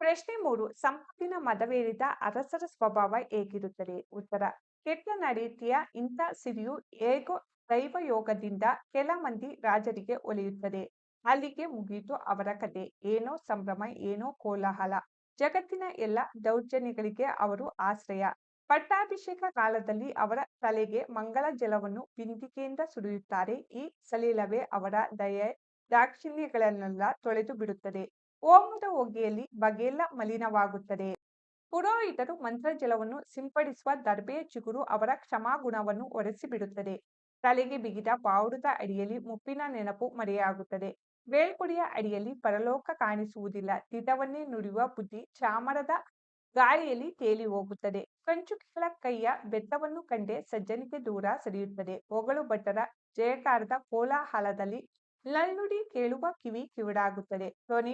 ಪ್ರಶ್ನೆ 3. ಸಂಪತ್ತಿನ ಮದವೇರಿದ ಅರಸರ ಸ್ವಭಾವ ಹೇಗಿರುತ್ತದೆ? ಉತ್ತರ. ಕೆಟ್ಟ ನಡತೆಯ ಇಂಥ ಸಿರಿಯು ಹೇಗೋ ದೈವಯೋಗದಿಂದ ಕೆಲ ಮಂದಿ ರಾಜರಿಗೆ ಒಲಿಯುತ್ತದೆ. ಅಲ್ಲಿಗೆ ಮುಗಿಯಿತು ಅವರ ಕತೆ. ಏನೋ ಸಂಭ್ರಮ, ಏನೋ ಕೋಲಾಹಲ. ಜಗತ್ತಿನ ಎಲ್ಲ ದೌರ್ಜನ್ಯಗಳಿಗೆ ಅವರು ಆಶ್ರಯ. ಪಟ್ಟಾಭಿಷೇಕ ಕಾಲದಲ್ಲಿ ಅವರ ತಲೆಗೆ ಮಂಗಲ ಜಲವನ್ನು ಬಿಂದಿಗೆಯಿಂದ ಸುರಿಯುತ್ತಾರೆ. ಈ ಸಲಿಲವೇ ಅವರ ದಯೆ ದಾಕ್ಷಿಣ್ಯಗಳನ್ನೆಲ್ಲ ತೊಳೆದು ಬಿಡುತ್ತದೆ. ಹೋಮದ ಹೊಗೆಯಲ್ಲಿ ಬಗೆಲ್ಲ ಮಲಿನವಾಗುತ್ತದೆ. ಪುರೋಹಿತರು ಮಂತ್ರಜಲವನ್ನು ಸಿಂಪಡಿಸುವ ದರ್ಬೆಯ ಚಿಗುರು ಅವರ ಕ್ಷಮಾಗುಣವನ್ನು ಒರೆಸಿಬಿಡುತ್ತದೆ. ತಲೆಗೆ ಬಿಗಿದ ಬಾವುಟದ ಅಡಿಯಲ್ಲಿ ಮುಪ್ಪಿನ ನೆನಪು ಮರೆಯಾಗುತ್ತದೆ. ಬೇಳ್ಕೊಡಿಯ ಅಡಿಯಲ್ಲಿ ಪರಲೋಕ ಕಾಣಿಸುವುದಿಲ್ಲ. ದಿಟವನ್ನೇ ನುಡಿಯುವ ಬುದ್ಧಿ ಚಾಮರದ ಗಾಳಿಯಲ್ಲಿ ತೇಲಿ ಹೋಗುತ್ತದೆ. ಕಂಚುಕಿಗಳ ಕೈಯ ಬೆತ್ತವನ್ನು ಕಂಡೇ ಸಜ್ಜನಿಕೆ ದೂರ ಸರಿಯುತ್ತದೆ. ಹೊಗಳು ಭಟ್ಟರ ಜಯಕಾರದ ಕೋಲಾಹಲದಲ್ಲಿ ನಲ್ನುಡಿ ಕೇಳುವ ಕಿವಿ ಕಿವುಡಾಗುತ್ತದೆ. ಧ್ವನಿ